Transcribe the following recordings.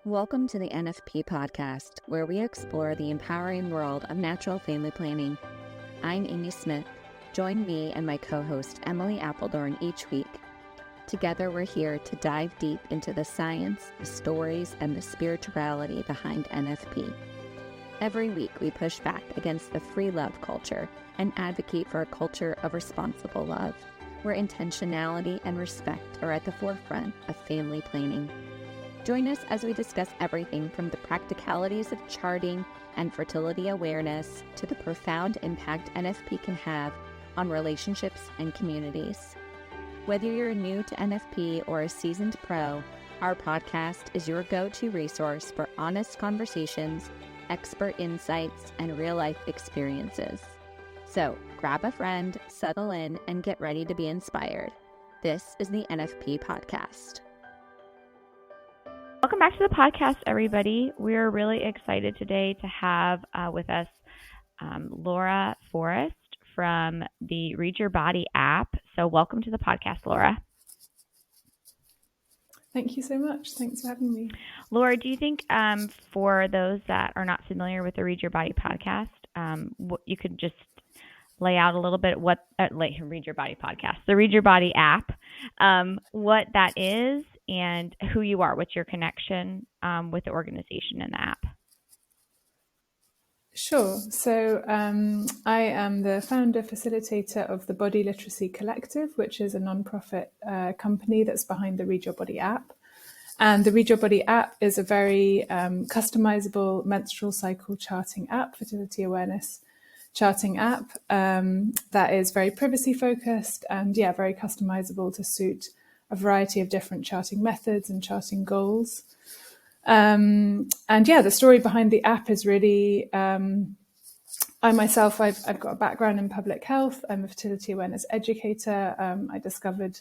Welcome to the NFP Podcast, where we explore the empowering world of natural family planning. I'm Amy Smith. Join me and my co-host Emily Appledorn each week. Together, we're here to dive deep into the science, the stories, and the spirituality behind NFP. Every week, we push back against the free love culture and advocate for a culture of responsible love, where intentionality and respect are at the forefront of family planning. Join us as we discuss everything from the practicalities of charting and fertility awareness to the profound impact NFP can have on relationships and communities. Whether you're new to NFP or a seasoned pro, our podcast is your go-to resource for honest conversations, expert insights, and real-life experiences. So grab a friend, settle in, and get ready to be inspired. This is the NFP Podcast. Welcome back to the podcast, everybody. We're really excited today to have with us Laura Forrest from the Read Your Body app. So welcome to the podcast, Laura. Thank you so much. Thanks for having me. Laura, do you think for those that are not familiar with the Read Your Body podcast, you could just lay out a little bit what Read Your Body podcast, the Read Your Body app, what that is and who you are, what's your connection with the organization and the app? Sure. So I am the founder facilitator of the Body Literacy Collective, which is a nonprofit company that's behind the Read Your Body app. And the Read Your Body app is a very customizable menstrual cycle charting app, fertility awareness charting app that is very privacy focused and very customizable to suit a variety of different charting methods and charting goals. The story behind the app is really, I myself, I've got a background in public health. I'm a fertility awareness educator. I discovered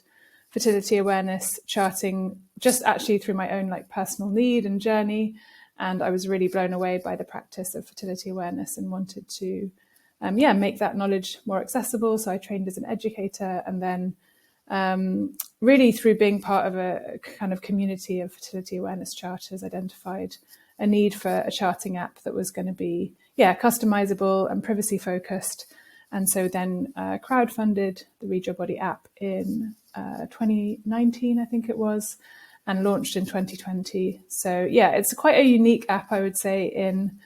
fertility awareness charting just actually through my own personal need and journey. And I was really blown away by the practice of fertility awareness and wanted to, make that knowledge more accessible. So I trained as an educator and then really through being part of a kind of community of fertility awareness charters, identified a need for a charting app that was going to be, customizable and privacy focused. And so then crowdfunded the Read Your Body app in 2019, I think it was, and launched in 2020. So it's quite a unique app, I would say, in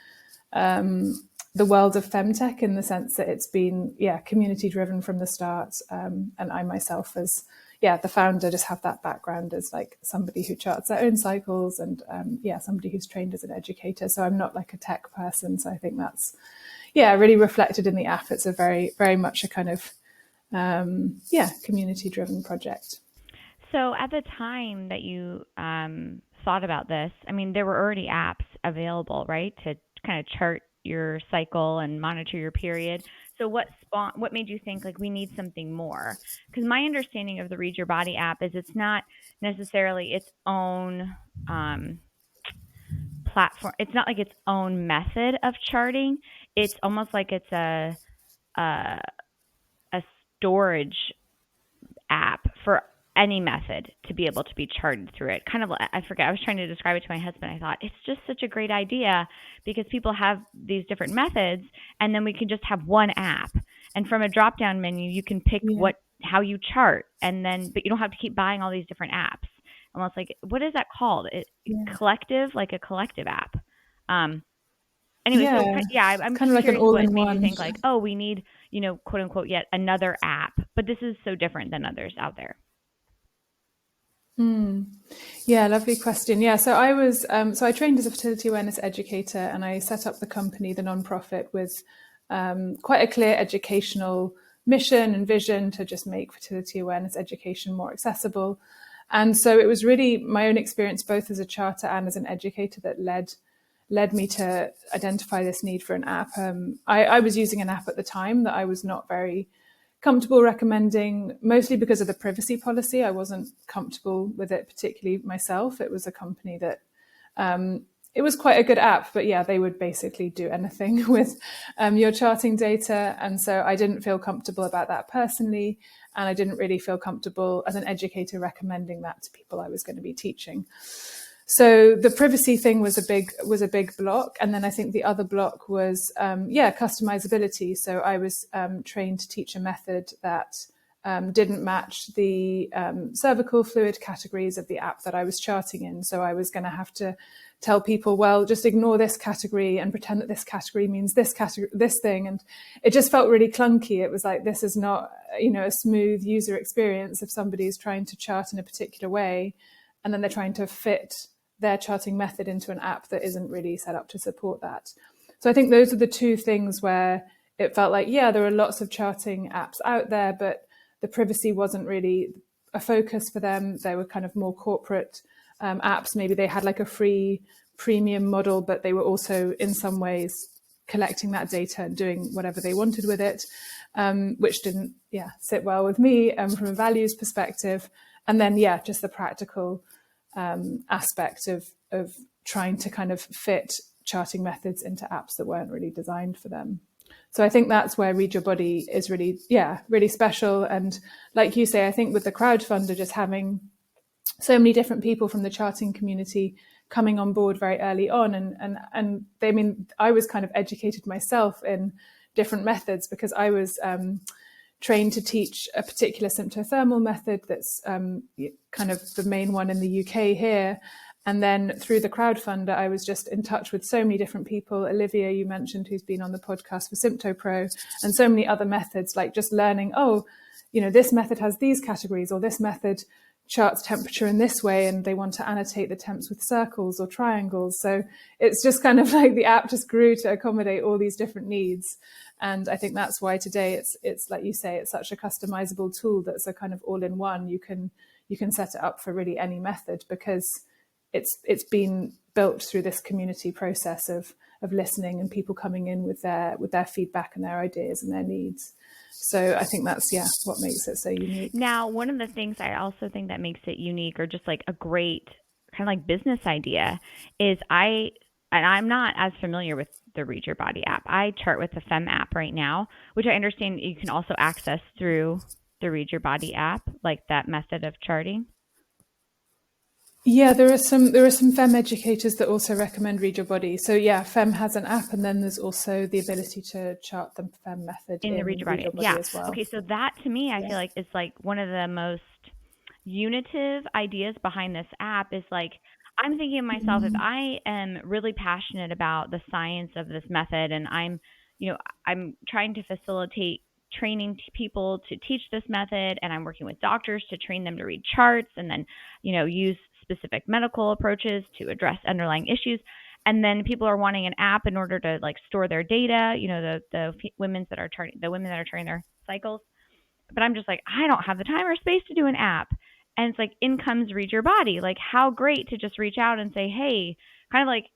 the world of femtech, in the sense that it's been community driven from the start, and I myself as the founder just have that background as somebody who charts their own cycles and somebody who's trained as an educator. So I'm not a tech person, so I think that's really reflected in the app. It's a very, very much a kind of community driven project. So at the time that you thought about this, I mean, there were already apps available, right, to kind of chart your cycle and monitor your period. So what made you think we need something more? Because my understanding of the Read Your Body app is it's not necessarily its own platform. It's not its own method of charting. It's almost like it's a storage app for any method to be able to be charted through it. Kind of, I forget, I was trying to describe it to my husband. I thought it's just such a great idea because people have these different methods and then we can just have one app. And from a drop-down menu, you can pick how you chart but you don't have to keep buying all these different apps. Almost what is that called? Collective, like a collective app. I'm kind of like an all-in-one. What made you think we need, quote unquote, yet another app, but this is so different than others out there. Lovely question. So I was, I trained as a fertility awareness educator and I set up the company, the nonprofit, with quite a clear educational mission and vision to just make fertility awareness education more accessible. And so it was really my own experience, both as a charter and as an educator, that led me to identify this need for an app. I was using an app at the time that I was not very comfortable recommending, mostly because of the privacy policy. I wasn't comfortable with it particularly myself. It was a company that it was quite a good app, but they would basically do anything with your charting data. And so I didn't feel comfortable about that personally. And I didn't really feel comfortable as an educator recommending that to people I was going to be teaching. So the privacy thing was a big block, and then I think the other block was customizability. So I was trained to teach a method that didn't match the cervical fluid categories of the app that I was charting in. So I was going to have to tell people, well, just ignore this category and pretend that this category means this thing. And it just felt really clunky. It was like, this is not, a smooth user experience if somebody's trying to chart in a particular way, and then they're trying to fit their charting method into an app that isn't really set up to support that. So I think those are the two things where it felt like, there are lots of charting apps out there, but the privacy wasn't really a focus for them. They were kind of more corporate apps. Maybe they had like a free premium model, but they were also in some ways collecting that data and doing whatever they wanted with it, which didn't sit well with me from a values perspective. And then, just the practical aspect of trying to kind of fit charting methods into apps that weren't really designed for them. So I think that's where Read Your Body is really special. And like you say, I think with the crowdfunder, just having so many different people from the charting community coming on board very early on, and I was kind of educated myself in different methods because I was trained to teach a particular symptothermal method that's kind of the main one in the UK here. And then through the crowdfunder, I was just in touch with so many different people. Olivia, you mentioned, who's been on the podcast for SymptoPro, and so many other methods, like just learning, this method has these categories, or this method charts temperature in this way, and they want to annotate the temps with circles or triangles. So it's just kind of like the app just grew to accommodate all these different needs. And I think that's why today it's like you say, it's such a customizable tool that's a kind of all-in-one. You can set it up for really any method because it's been built through this community process of listening and people coming in with their feedback and their ideas and their needs. So I think that's what makes it so unique. Now, one of the things I also think that makes it unique, or just like a great kind of like business idea, is I'm not as familiar with the Read Your Body app. I chart with the FEM app right now, which I understand you can also access through the Read Your Body app, like that method of charting. Yeah, there are some FEM educators that also recommend Read Your Body. So FEM has an app, and then there's also the ability to chart the FEM method in the Read Your Body as well. Okay, so that to me, I feel like is like one of the most unitive ideas behind this app. Is like, I'm thinking of myself, if I am really passionate about the science of this method, and I'm trying to facilitate training people to teach this method, and I'm working with doctors to train them to read charts, and then use specific medical approaches to address underlying issues. And then people are wanting an app in order to like store their data, the women that are charting their cycles. But I'm just like, I don't have the time or space to do an app. And it's like, in comes Read Your Body. Like, how great to just reach out and say, hey, kind of like,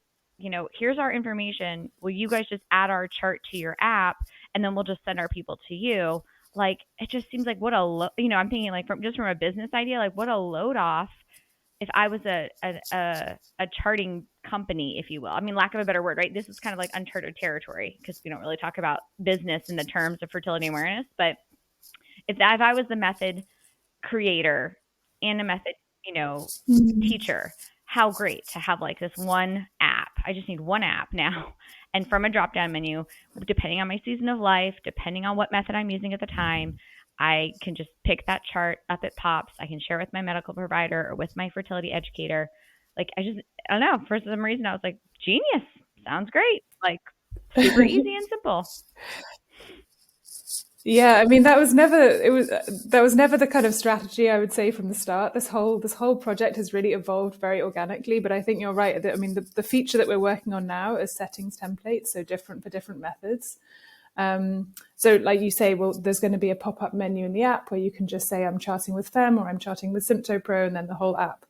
here's our information. Will you guys just add our chart to your app, and then we'll just send our people to you? Like, it just seems like what I'm thinking like from a business idea, like what a load off if I was a charting company, if you will. I mean, lack of a better word, right? This is kind of like uncharted territory because we don't really talk about business in the terms of fertility awareness. But if I was the method creator and a method, teacher, how great to have like this one app. I just need one app now. And from a drop-down menu, depending on my season of life, depending on what method I'm using at the time, I can just pick that chart, up it pops. I can share it with my medical provider or with my fertility educator. Like, I don't know. For some reason, I was like, genius. Sounds great. Like, super easy and simple. Yeah, I mean, that was never the kind of strategy, I would say, from the start. This whole project has really evolved very organically, but I think you're right. I mean, the feature that we're working on now is settings templates, so different for different methods. So like you say, well, there's going to be a pop-up menu in the app where you can just say, I'm charting with FEM or I'm charting with SymptoPro, and then the whole app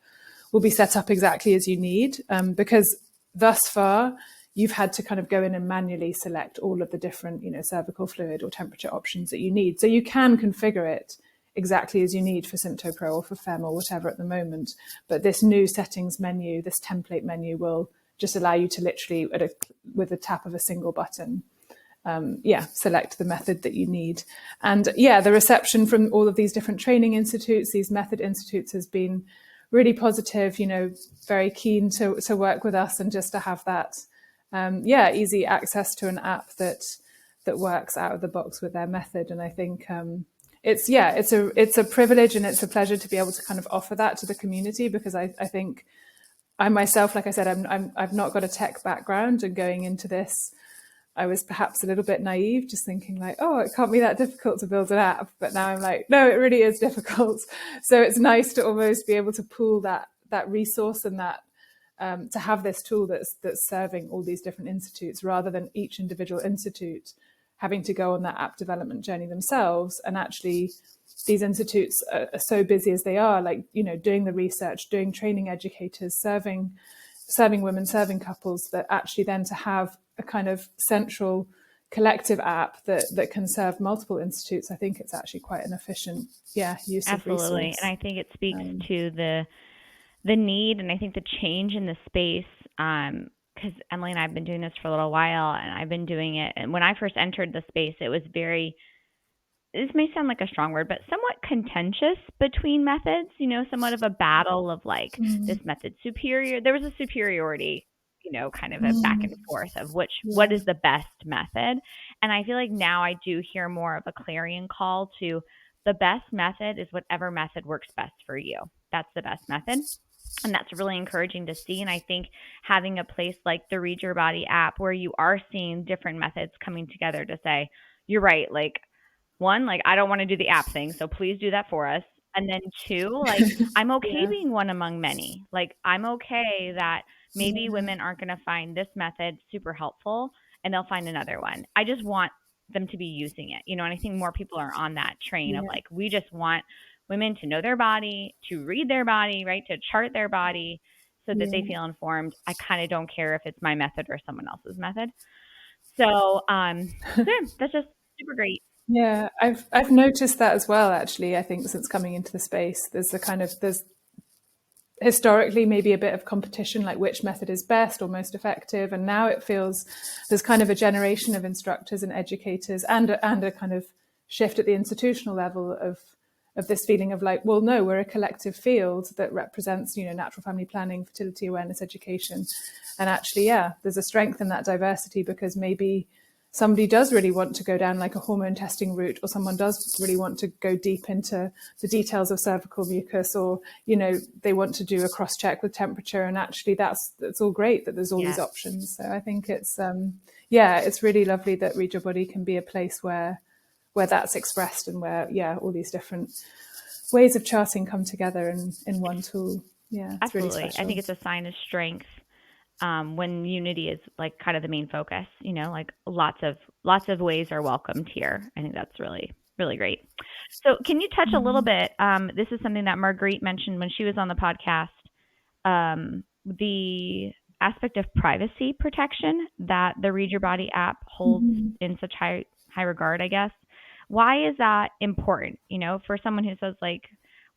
will be set up exactly as you need. Because thus far, you've had to kind of go in and manually select all of the different, cervical fluid or temperature options that you need. So you can configure it exactly as you need for SymptoPro or for FEM or whatever at the moment. But this new settings menu, this template menu, will just allow you to literally, with the tap of a single button, select the method that you need. And the reception from all of these different training institutes, these method institutes, has been really positive, very keen to work with us and just to have that, easy access to an app that works out of the box with their method. And I think it's a privilege and it's a pleasure to be able to kind of offer that to the community, because I think I myself, like I said, I've not got a tech background, and going into this, I was perhaps a little bit naive, just thinking like, oh, it can't be that difficult to build an app. But now I'm like, no, it really is difficult. So it's nice to almost be able to pool that resource and that to have this tool that's serving all these different institutes, rather than each individual institute having to go on that app development journey themselves. And actually, these institutes are so busy as they are, like, doing the research, doing training educators, serving women, serving couples, that actually then to have a kind of central collective app that can serve multiple institutes, I think it's actually quite an efficient use of resource. Absolutely. And I think it speaks to the need, and I think the change in the space, because Emily and I have been doing this for a little while, and I've been doing it. And when I first entered the space, it was this may sound like a strong word, but somewhat contentious between methods, somewhat of a battle of like, this method's superior. There was a superiority, kind of a back and forth of what is the best method. And I feel like now I do hear more of a clarion call to the best method is whatever method works best for you. That's the best method. And that's really encouraging to see. And I think having a place like the Read Your Body app, where you are seeing different methods coming together to say, you're right, like, one, like, I don't want to do the app thing, so please do that for us. And then two, like, I'm okay being one among many. Like, I'm okay that maybe women aren't going to find this method super helpful and they'll find another one. I just want them to be using it, and I think more people are on that train of like, we just want women to know their body, to read their body, right, to chart their body so that they feel informed. I kind of don't care if it's my method or someone else's method. So that's just super great. Yeah, I've noticed that as well, actually. I think since coming into the space, there's historically maybe a bit of competition, like which method is best or most effective. And now it feels there's kind of a generation of instructors and educators and a kind of shift at the institutional level of this feeling of like, well, no, we're a collective field that represents, natural family planning, fertility awareness, education. And actually, there's a strength in that diversity, because maybe somebody does really want to go down like a hormone testing route, or someone does really want to go deep into the details of cervical mucus, or, they want to do a cross check with temperature. And actually that's all great that there's all these options. So I think it's, it's really lovely that Read Your Body can be a place where that's expressed, and where, all these different ways of charting come together in one tool. Yeah, it's absolutely. Really special. I think it's a sign of strength. When unity is like kind of the main focus, like lots of ways are welcomed here. I think that's really, really great. So can you touch a little bit, this is something that Marguerite mentioned when she was on the podcast, the aspect of privacy protection that the Read Your Body app holds in such high regard, I guess. Why is that important, for someone who says like,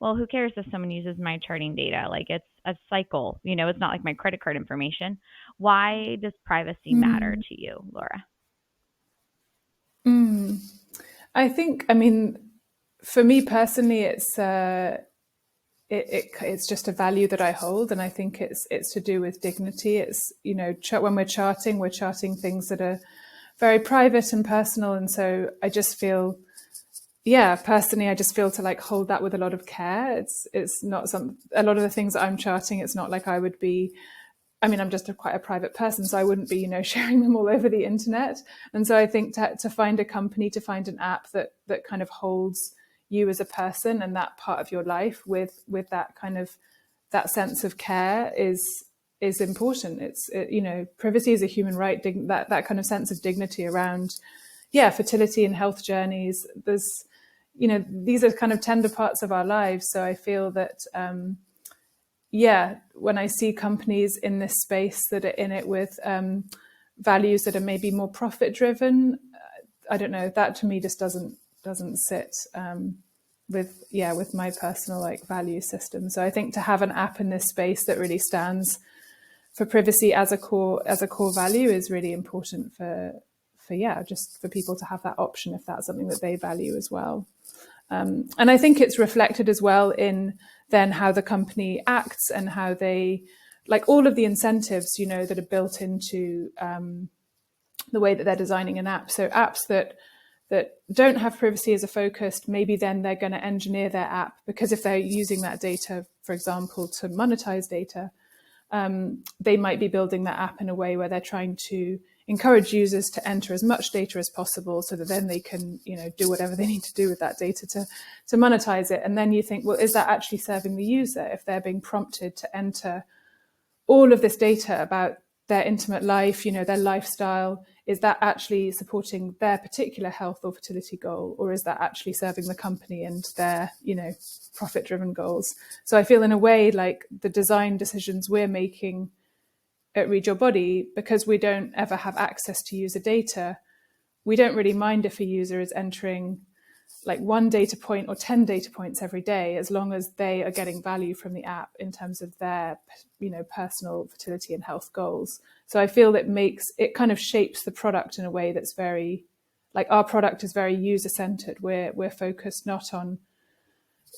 well, who cares if someone uses my charting data? Like, it's a cycle, it's not like my credit card information. Why does privacy matter to you, Laura? I think, for me personally, it's just a value that I hold. And I think it's to do with dignity. It's, when we're charting things that are very private and personal. And so I just feel, personally, I just feel to like hold that with a lot of care. It's not a lot of the things that I'm charting, it's not like I would be, I'm just quite a private person, so I wouldn't be, sharing them all over the internet. And so I think to find a company, to find an app that kind of holds you as a person and that part of your life with that kind of, that sense of care is important. It's, privacy is a human right, that kind of sense of dignity around, fertility and health journeys. There's, these are kind of tender parts of our lives. So I feel that, when I see companies in this space that are in it with values that are maybe more profit driven, I don't know, that to me just doesn't sit with my personal like value system. So I think to have an app in this space that really stands for privacy as a core value is really important for just for people to have that option if that's something that they value as well. And I think it's reflected as well in then how the company acts and how they, like all of the incentives, you know, that are built into the way that they're designing an app. So apps that don't have privacy as a focus, maybe then they're going to engineer their app, because if they're using that data, for example, to monetize data, they might be building that app in a way where they're trying to encourage users to enter as much data as possible, so that then they can, you know, do whatever they need to do with that data to monetize it. And then you think, well, is that actually serving the user if they're being prompted to enter all of this data about their intimate life, you know, their lifestyle? Is that actually supporting their particular health or fertility goal, or is that actually serving the company and their, you know, profit-driven goals? So I feel in a way like the design decisions we're making at Read Your Body, because we don't ever have access to user data, we don't really mind if a user is entering like 1 data point or 10 data points every day, as long as they are getting value from the app in terms of their, you know, personal fertility and health goals. So I feel it kind of shapes the product in a way that's very, like, our product is very user-centered. We're focused not on,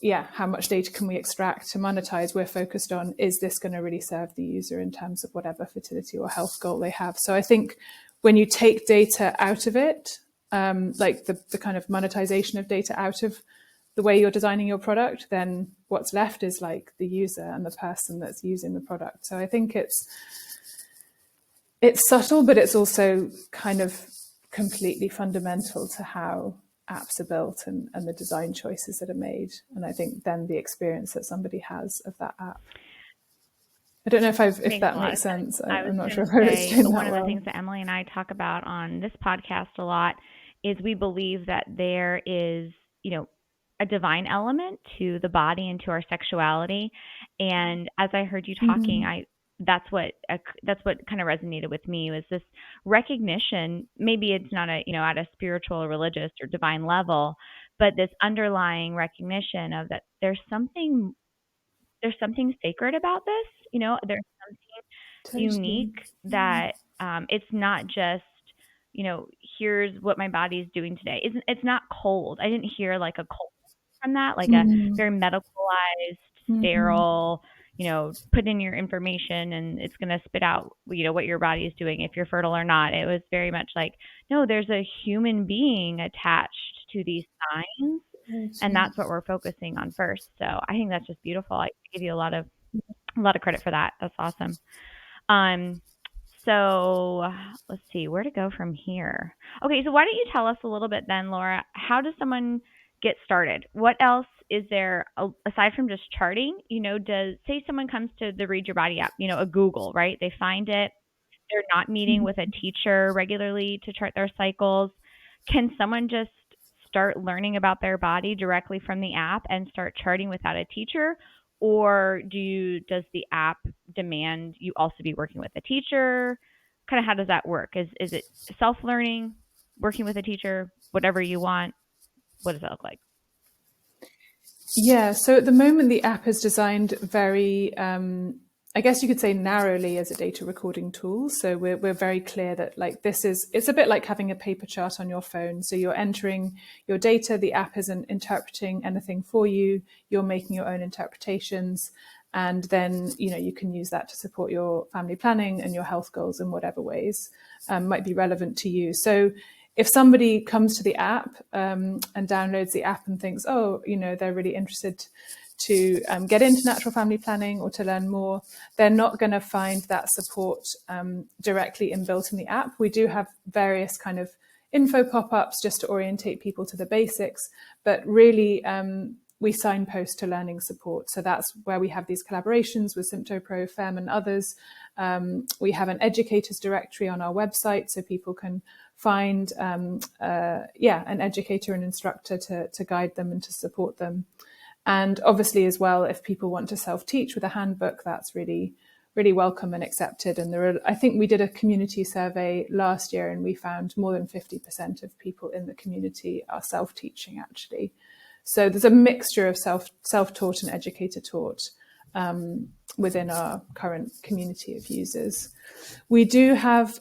how much data can we extract to monetize? We're focused on, is this going to really serve the user in terms of whatever fertility or health goal they have? So I think when you take data out of it, like the kind of monetization of data out of the way you're designing your product, then what's left is like the user and the person that's using the product. So I think it's subtle, but it's also kind of completely fundamental to how apps are built and the design choices that are made. And I think then the experience that somebody has of that app. I don't know if that makes sense. I'm not sure if I explained that well. One of the things that Emily and I talk about on this podcast a lot is we believe that there is, you know, a divine element to the body and to our sexuality. And as I heard you talking, that's what kind of resonated with me, was this recognition. Maybe it's not at a spiritual or religious or divine level, but this underlying recognition of that there's something sacred about this. You know, there's something unique that it's not just, you know, here's what my body is doing today. It's not cold. I didn't hear like a cold from that, like a very medicalized, sterile, you know, put in your information and it's going to spit out, you know, what your body is doing, if you're fertile or not. It was very much like, no, there's a human being attached to these signs. And that's what we're focusing on first. So I think that's just beautiful. I give you a lot of credit for that. That's awesome. So let's see where to go from here. Okay, so why don't you tell us a little bit then, Laura, how does someone get started? What else is there aside from just charting? You know, say someone comes to the Read Your Body app, you know, a Google, right? They find it. They're not meeting with a teacher regularly to chart their cycles. Can someone just start learning about their body directly from the app and start charting without a teacher? Or does the app demand you also be working with a teacher? Kind of how does that work? Is it self-learning, working with a teacher, whatever you want? What does that look like? Yeah, so at the moment, the app is designed very, I guess you could say narrowly as a data recording tool. So we're very clear that like it's a bit like having a paper chart on your phone. So you're entering your data, the app isn't interpreting anything for you, you're making your own interpretations. And then, you know, you can use that to support your family planning and your health goals in whatever ways might be relevant to you. So if somebody comes to the app and downloads the app and thinks, oh, you know, they're really interested to get into natural family planning or to learn more, they're not going to find that support directly inbuilt in the app. We do have various kind of info pop-ups just to orientate people to the basics, but really we signpost to learning support. So that's where we have these collaborations with SymptoPro, FEM and others. We have an educators directory on our website so people can find an educator and instructor to guide them and to support them. And obviously as well, if people want to self-teach with a handbook, that's really, really welcome and accepted. And I think we did a community survey last year and we found more than 50% of people in the community are self-teaching actually. So there's a mixture of self-taught and educator-taught within our current community of users. We do have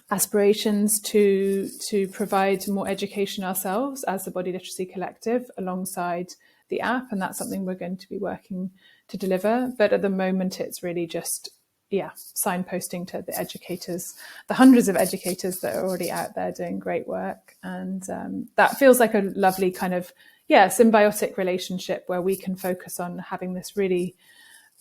aspirations to provide more education ourselves as the Body Literacy Collective alongside the app, and that's something we're going to be working to deliver. But at the moment, it's really just signposting to the educators, the hundreds of educators that are already out there doing great work. And that feels like a lovely kind of, symbiotic relationship where we can focus on having this really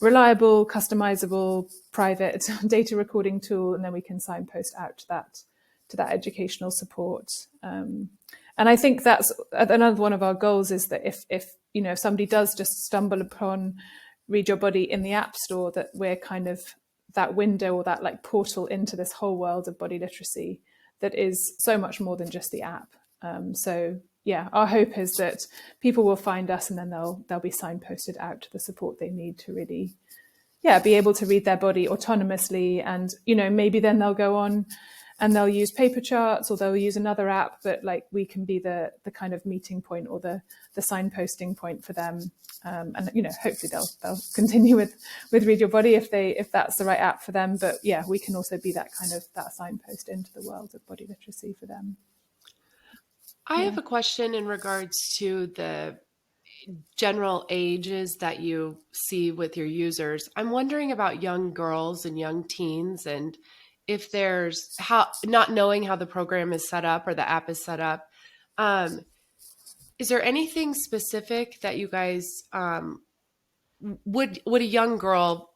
reliable, customizable, private data recording tool, and then we can signpost out to that educational support. And I think that's another one of our goals, is that if somebody does just stumble upon Read Your Body in the App Store, that we're kind of that window or that like portal into this whole world of body literacy that is so much more than just the app. Our hope is that people will find us, and then they'll be signposted out to the support they need to really, be able to read their body autonomously. And, maybe then they'll go on and they'll use paper charts, or they'll use another app, but like we can be the kind of meeting point or the signposting point for them. And hopefully they'll continue with Read Your Body if that's the right app for them. But we can also be that signpost into the world of body literacy for them. I have a question in regards to the general ages that you see with your users. I'm wondering about young girls and young teens, and if there's not knowing how the program is set up or the app is set up. Is there anything specific that you guys would a young girl,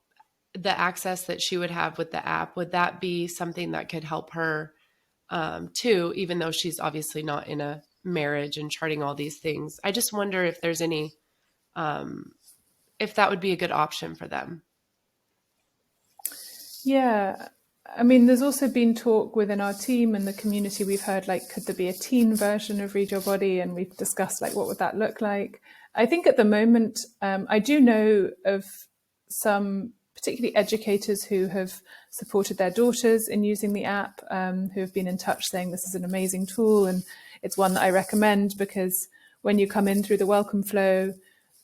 the access that she would have with the app, would that be something that could help her too, even though she's obviously not in a marriage and charting all these things? I just wonder if there's any, if that would be a good option for them. Yeah. I mean, there's also been talk within our team and the community. We've heard, like, could there be a teen version of Read Your Body? And we've discussed, like, what would that look like? I think at the moment, I do know of some particularly educators who have supported their daughters in using the app, who have been in touch saying this is an amazing tool. And it's one that I recommend, because when you come in through the welcome flow,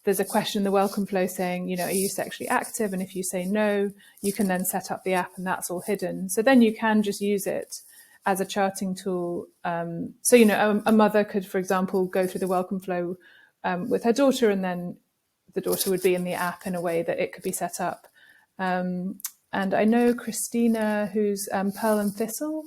there's a question in the welcome flow saying, are you sexually active? And if you say no, you can then set up the app, and that's all hidden. So then you can just use it as a charting tool. A mother could, for example, go through the welcome flow with her daughter, and then the daughter would be in the app in a way that it could be set up. And I know Christina, who's Pearl and Thistle,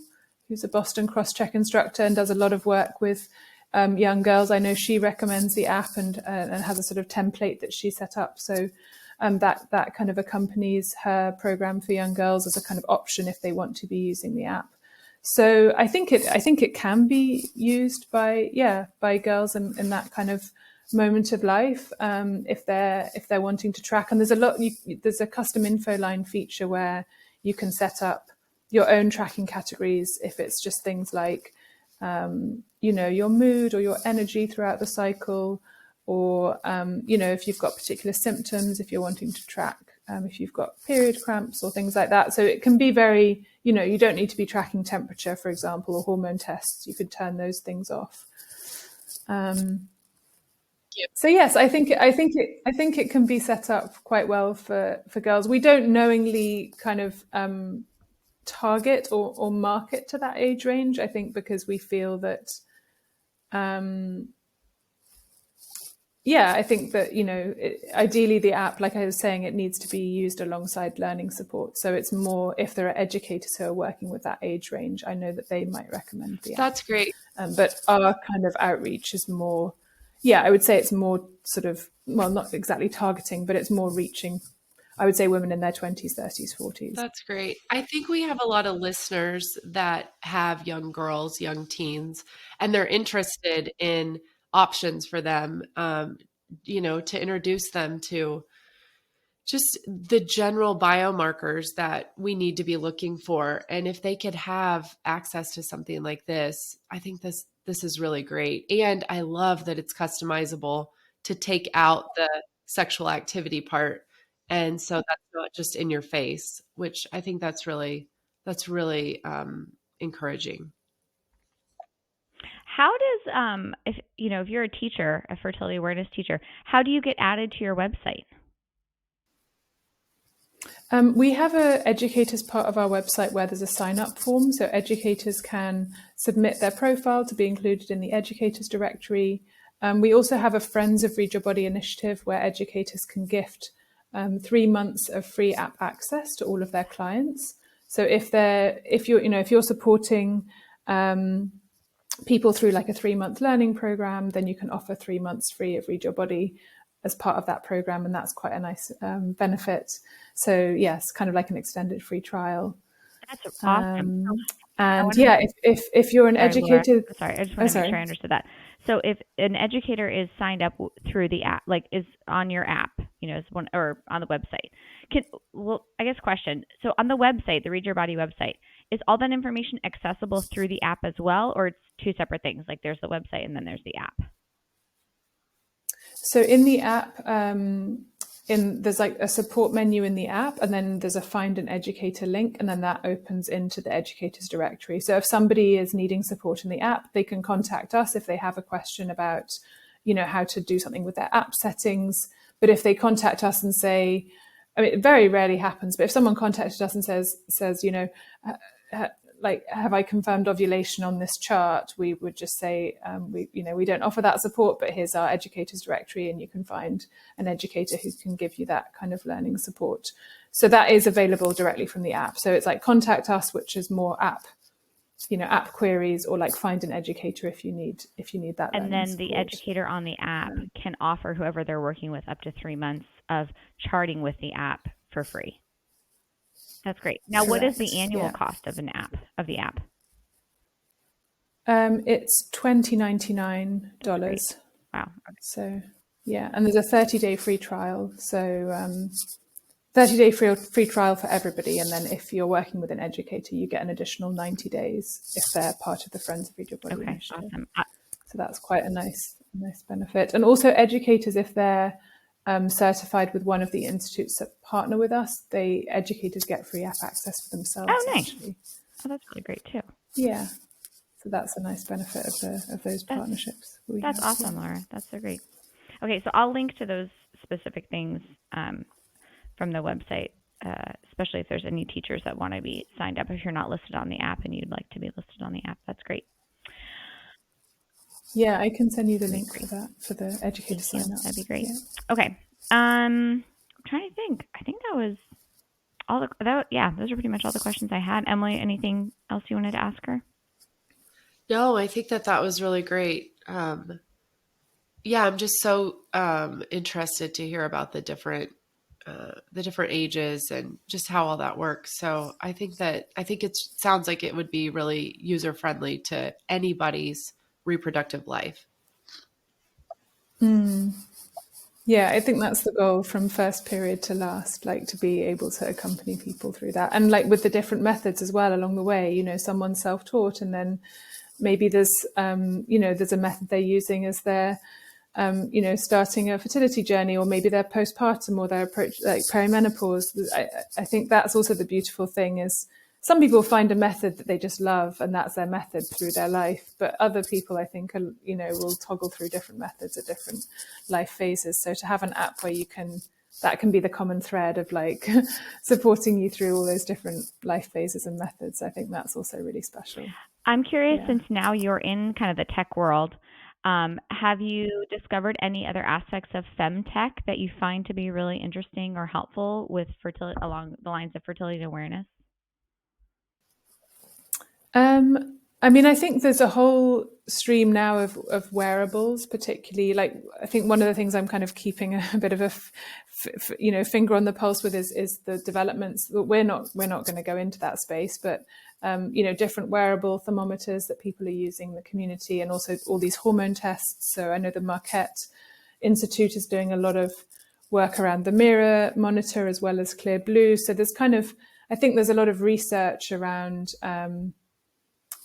who's a Boston cross-check instructor and does a lot of work with young girls. I know she recommends the app and has a sort of template that she set up. So that kind of accompanies her program for young girls as a kind of option if they want to be using the app. So I think it can be used by girls in that kind of moment of life, if they're wanting to track. And there's a custom info line feature where you can set up your own tracking categories if it's just things like your mood or your energy throughout the cycle, or if you've got particular symptoms, if you're wanting to track if you've got period cramps or things like that. So it can be very, you don't need to be tracking temperature, for example, or hormone tests. You could turn those things off. So yes, I think it can be set up quite well for girls. We don't knowingly kind of target or market to that age range, I think, because we feel that I think that ideally the app, like I was saying, it needs to be used alongside learning support. So it's more if there are educators who are working with that age range, I know that they might recommend the app. That's great. But our kind of outreach is more, I would say it's more sort of, well, not exactly targeting, but it's more reaching, I would say, women in their 20s, 30s, 40s. That's great. I think we have a lot of listeners that have young girls, young teens, and they're interested in options for them, to introduce them to just the general biomarkers that we need to be looking for. And if they could have access to something like this, I think this is really great. And I love that it's customizable to take out the sexual activity part. And so that's not just in your face, which I think that's really encouraging. How does, if you're a teacher, a fertility awareness teacher, how do you get added to your website? We have an educators part of our website where there's a sign-up form. So educators can submit their profile to be included in the educators directory. We also have a Friends of Read Your Body initiative where educators can gift 3 months of free app access to all of their clients. So if you're supporting people through like a 3-month learning program, then you can offer 3 months free of Read Your Body as part of that program, and that's quite a nice benefit. So yes, kind of like an extended free trial. That's awesome. And yeah, if you're an educator, Laura, sorry, I just want to make sure I understood that. So if an educator is signed up through the app, like is on your app, is one or on the website, I guess question. So on the website, the Read Your Body website, is all that information accessible through the app as well, or it's two separate things? Like there's the website and then there's the app. So in the app, there's like a support menu in the app, and then there's a Find an Educator link, and then that opens into the educators directory. So if somebody is needing support in the app, they can contact us if they have a question about, how to do something with their app settings. But if they contact us and say, I mean, it very rarely happens, but if someone contacted us and says, like, have I confirmed ovulation on this chart? We would just say, we don't offer that support, but here's our educators directory, and you can find an educator who can give you that kind of learning support. So that is available directly from the app. So it's like contact us, which is more app queries, or like find an educator if you need that. And then support. The educator on the app can offer whoever they're working with up to 3 months of charting with the app for free. That's great. Now, Correct. What is the annual cost of the app? It's $20.99. Wow. Okay. So yeah, and there's a 30-day free trial. So 30-day free trial for everybody, and then if you're working with an educator, you get an additional 90 days if they're part of the Friends of Read Your Body initiative. Awesome. So that's quite a nice benefit. And also educators, if they're certified with one of the institutes that partner with us, educators get free app access for themselves. Oh, nice. Actually. Oh, that's really great too. Yeah. So that's a nice benefit of those partnerships. That's awesome, Laura. That's so great. Okay, so I'll link to those specific things from the website, especially if there's any teachers that want to be signed up. If you're not listed on the app and you'd like to be listed on the app, that's great. Yeah, I can send you the link for that, for the educator sign up. That'd be great. Yeah. Okay. I'm trying to think. I think that was all those are pretty much all the questions I had. Emily, anything else you wanted to ask her? No, I think that was really great. I'm just so interested to hear about the different ages and just how all that works. So I think it sounds like it would be really user friendly to anybody's reproductive life. Yeah, I think that's the goal from first period to last, like to be able to accompany people through that. And like with the different methods as well along the way, someone's self-taught, and then maybe there's a method they're using as they're, starting a fertility journey, or maybe they're postpartum, or their approach like perimenopause. I think that's also the beautiful thing is some people find a method that they just love, and that's their method through their life. But other people, I think, will toggle through different methods at different life phases. So to have an app where that can be the common thread of like supporting you through all those different life phases and methods, I think that's also really special. I'm curious, since now you're in kind of the tech world, have you discovered any other aspects of femtech that you find to be really interesting or helpful with fertility along the lines of fertility awareness? I think there's a whole stream now of wearables, particularly like I think one of the things I'm kind of keeping a bit of a finger on the pulse with is the developments. We're not going to go into that space, but different wearable thermometers that people are using in the community, and also all these hormone tests. So I know the Marquette Institute is doing a lot of work around the Mirror monitor as well as Clear Blue. So there's I think there's a lot of research around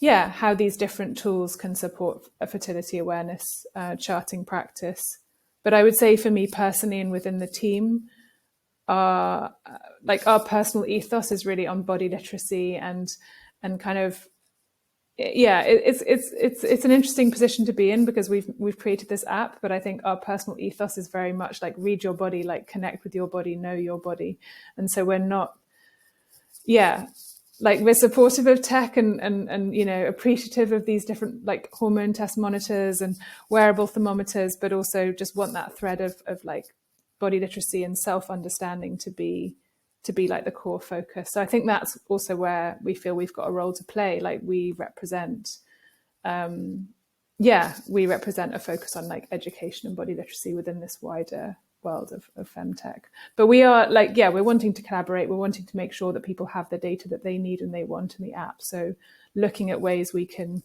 how these different tools can support a fertility awareness charting practice. But I would say for me personally and within the team, our personal ethos is really on body literacy and kind of, it's an interesting position to be in because we've created this app, but I think our personal ethos is very much like read your body, like connect with your body, know your body. And so we're not, like we're supportive of tech and you know, appreciative of these different like hormone test monitors and wearable thermometers, but also just want that thread of like body literacy and self-understanding to be like the core focus. So I think that's also where we feel we've got a role to play. Like we represent we represent a focus on like education and body literacy within this wider world of femtech. But we are like, we're wanting to collaborate. We're wanting to make sure that people have the data that they need and they want in the app. So looking at ways we can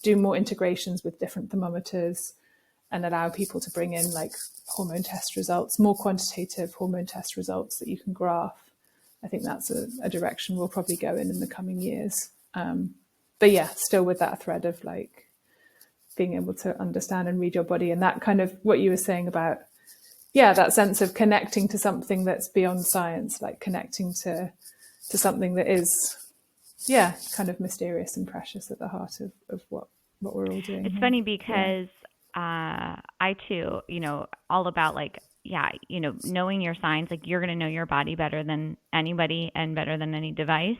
do more integrations with different thermometers and allow people to bring in like hormone test results, more quantitative hormone test results that you can graph. I think that's a direction we'll probably go in the coming years. But yeah, still with that thread of like being able to understand and read your body, and that kind of what you were saying about, that sense of connecting to something that's beyond science, like connecting to something that is, kind of mysterious and precious at the heart of what we're all doing. It's funny because I too, you know, all about like, you know, knowing your signs, like you're going to know your body better than anybody and better than any device.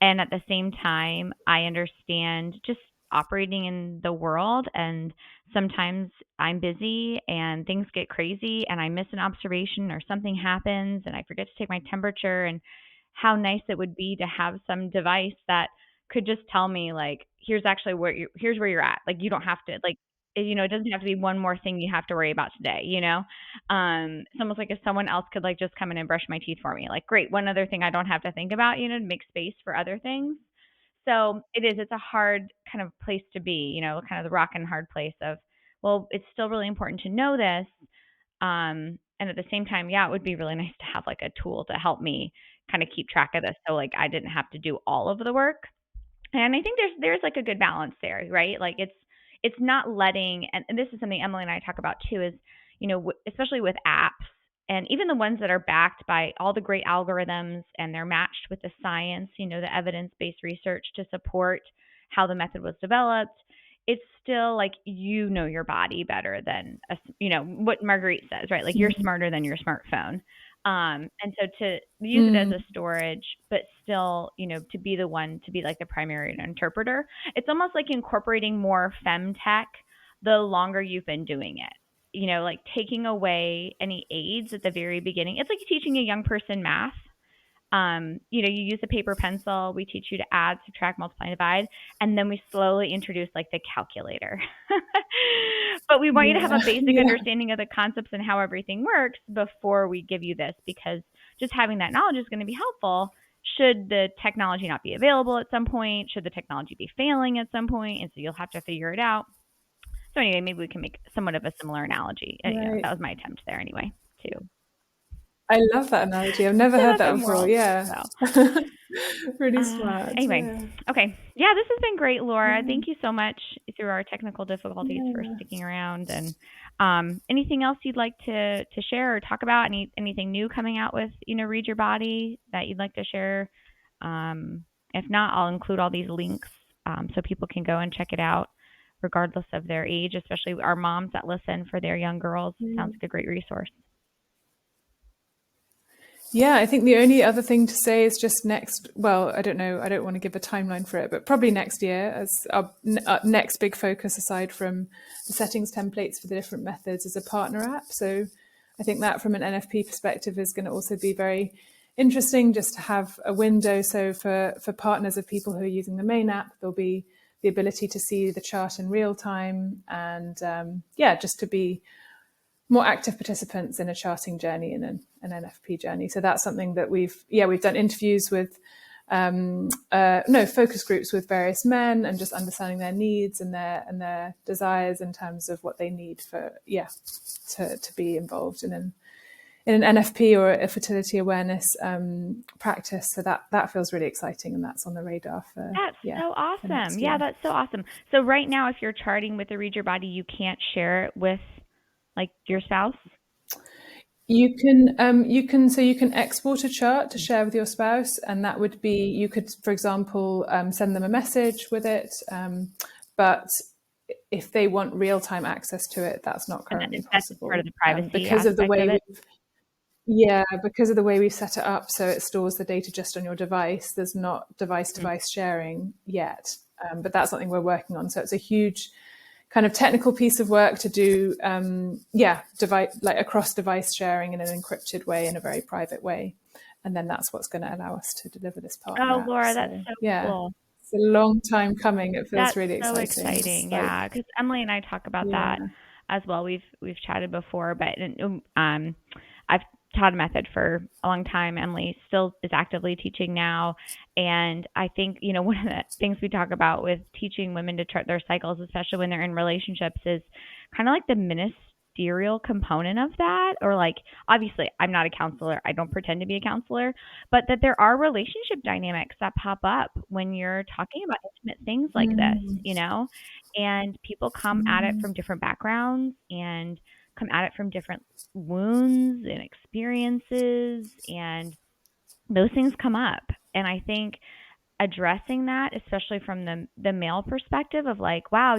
And at the same time, I understand just operating in the world, and sometimes I'm busy and things get crazy and I miss an observation or something happens and I forget to take my temperature, and how nice it would be to have some device that could just tell me like, here's where you're at. Like you don't have to like, you know, it doesn't have to be one more thing you have to worry about today, you know? It's almost like if someone else could like just come in and brush my teeth for me, like great, one other thing I don't have to think about, you know, to make space for other things. So it's a hard kind of place to be, you know, kind of the rock and hard place of, well, it's still really important to know this. And at the same time, it would be really nice to have like a tool to help me kind of keep track of this. So like I didn't have to do all of the work. And I think there's like a good balance there, right? Like it's not letting, and this is something Emily and I talk about too, is, you know, especially with apps and even the ones that are backed by all the great algorithms and they're matched with the science, you know, the evidence-based research to support how the method was developed. It's still like, you know, your body better than, you know, what Marguerite says, right? Like you're smarter than your smartphone. And so to use it as a storage, but still, you know, to be the one to be like the primary interpreter, it's almost like incorporating more femtech the longer you've been doing it, you know, like taking away any aids at the very beginning. It's like teaching a young person math. You know, you use a paper pencil, we teach you to add, subtract, multiply, and divide, and then we slowly introduce like the calculator. But we want you to have a basic understanding of the concepts and how everything works before we give you this, because just having that knowledge is going to be helpful should the technology not be available at some point, should the technology be failing at some point, and so you'll have to figure it out. So anyway, maybe we can make somewhat of a similar analogy. Right. You know, that was my attempt there anyway, too. I love that analogy. I've never heard that before. So. Really smart. Anyway, okay. Yeah, this has been great, Laura. Thank you so much through our technical difficulties for sticking around. And anything else you'd like to share or talk about? Anything new coming out with, you know, Read Your Body that you'd like to share? If not, I'll include all these links so people can go and check it out regardless of their age, especially our moms that listen for their young girls. Sounds like a great resource. Yeah, I think the only other thing to say is just I don't know, I don't want to give a timeline for it, but probably next year as our next big focus, aside from the settings templates for the different methods, is a partner app. So I think that from an NFP perspective is going to also be very interesting just to have a window. So for partners of people who are using the main app, there'll be the ability to see the chart in real time and just to be more active participants in a charting journey and an NFP journey. So that's something that we've done interviews with, focus groups with various men, and just understanding their needs and their desires in terms of what they need for, to be involved in an NFP or a fertility awareness practice. So that feels really exciting, and that's on the radar for. That's so awesome. Yeah, that's so awesome. So right now, if you're charting with the Read Your Body, you can't share it with like your spouse? You can export a chart to share with your spouse, and that would be, you could, for example, send them a message with it. But if they want real-time access to it, that's not currently possible. Part of the privacy because of the way Yeah, because of the way we've set it up, so it stores the data just on your device. There's not device-to-device sharing yet, but that's something we're working on. So it's a huge kind of technical piece of work to do, across device sharing in an encrypted way, in a very private way. And then that's what's going to allow us to deliver this partner app. Laura, that's so cool. It's a long time coming. It feels really exciting. That's so exciting. Yeah, because Emily and I talk about that as well. We've chatted before, but I've taught a method for a long time. Emily still is actively teaching now. And I think, one of the things we talk about with teaching women to chart their cycles, especially when they're in relationships, is kind of like the ministerial component of that. Or like, obviously, I'm not a counselor. I don't pretend to be a counselor, but that there are relationship dynamics that pop up when you're talking about intimate things like this, and people come at it from different backgrounds and come at it from different wounds and experiences, and those things come up. And I think addressing that, especially from the male perspective of like, wow,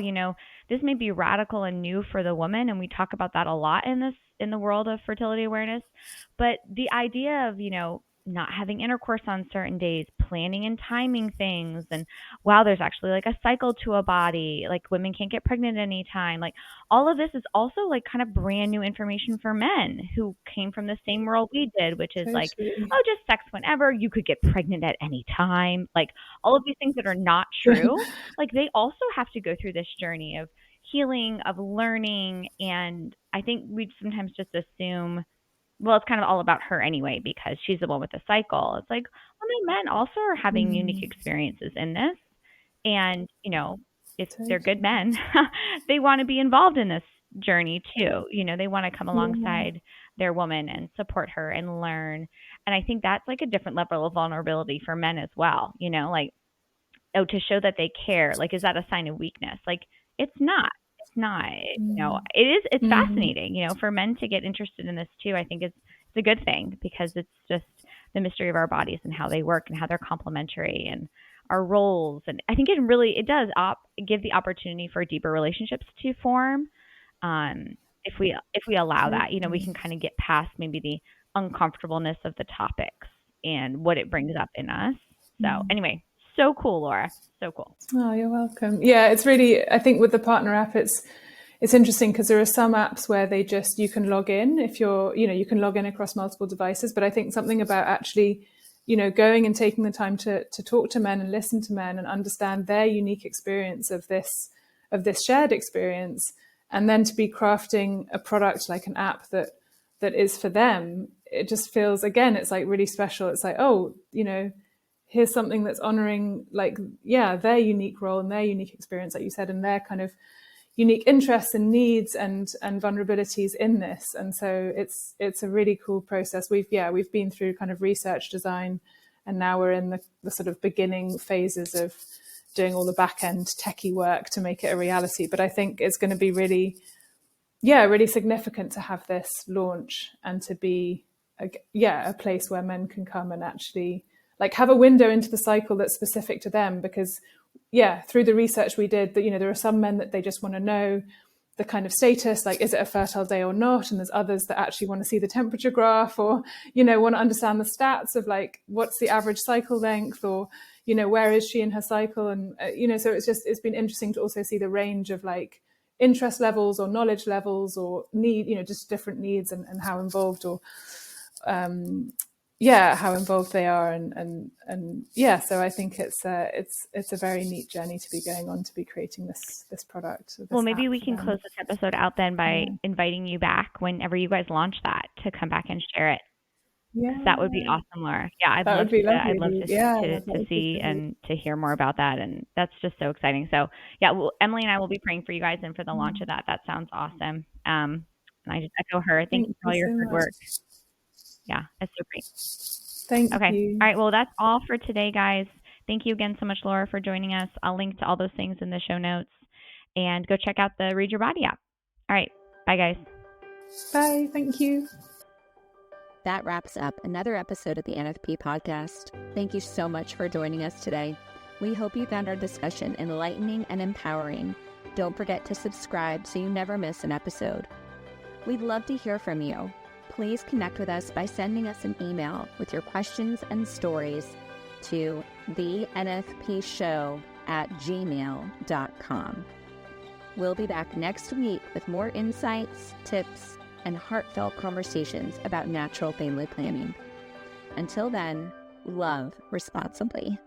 this may be radical and new for the woman. And we talk about that a lot in the world of fertility awareness, but the idea of, not having intercourse on certain days, planning and timing things. And wow, there's actually like a cycle to a body, like women can't get pregnant anytime. Like all of this is also like kind of brand new information for men who came from the same world we did, which is like, oh, just sex whenever, you could get pregnant at any time. Like all of these things that are not true, like they also have to go through this journey of healing, of learning. And I think we sometimes just assume, well, it's kind of all about her anyway, because she's the one with the cycle. It's like, well, men also are having unique experiences in this. And, if they're good men, they want to be involved in this journey too. They want to come alongside their woman and support her and learn. And I think that's like a different level of vulnerability for men as well, to show that they care. Like, is that a sign of weakness? Like, it's not. It's fascinating, for men to get interested in this too. I think it's a good thing, because it's just the mystery of our bodies and how they work and how they're complementary and our roles. And I think it does give the opportunity for deeper relationships to form. If we allow that, we can kind of get past maybe the uncomfortableness of the topics and what it brings up in us. So anyway, so cool, Laura. So cool. Oh, you're welcome. Yeah, it's really, I think with the partner app, it's interesting because there are some apps where you can log in if you can log in across multiple devices. But I think something about actually, going and taking the time to talk to men and listen to men and understand their unique experience of this shared experience, and then to be crafting a product like an app that is for them, it just feels, again, it's like really special. It's like, oh, here's something that's honoring their unique role and their unique experience, like you said, and their kind of unique interests and needs and vulnerabilities in this. And so it's a really cool process. We've been through kind of research design, and now we're in the sort of beginning phases of doing all the back end techie work to make it a reality. But I think it's going to be really significant to have this launch and to be a place where men can come and actually have a window into the cycle that's specific to them. Because through the research we did, that there are some men that they just want to know the kind of status, like is it a fertile day or not, and there's others that actually want to see the temperature graph, or want to understand the stats of like what's the average cycle length, or where is she in her cycle, and so it's been interesting to also see the range of like interest levels or knowledge levels or need, just different needs and how involved or how involved they are, and so I think it's a very neat journey to be going on, to be creating this product. Well, maybe we can close this episode out then by inviting you back whenever you guys launch that, to come back and share it. Yeah, that would be awesome, Laura. Yeah, I'd love to see and to hear more about that, and that's just so exciting. So Emily and I will be praying for you guys and for the launch of that. That sounds awesome. And I just echo her. Thank you for all your hard work. Yeah, it's so great. Thank you. Okay. All right. Well, that's all for today, guys. Thank you again so much, Laura, for joining us. I'll link to all those things in the show notes, and go check out the Read Your Body app. All right. Bye, guys. Bye. Thank you. That wraps up another episode of the NFP Podcast. Thank you so much for joining us today. We hope you found our discussion enlightening and empowering. Don't forget to subscribe so you never miss an episode. We'd love to hear from you. please connect with us by sending us an email with your questions and stories to thenfpshow@gmail.com. We'll be back next week with more insights, tips, and heartfelt conversations about natural family planning. Until then, love responsibly.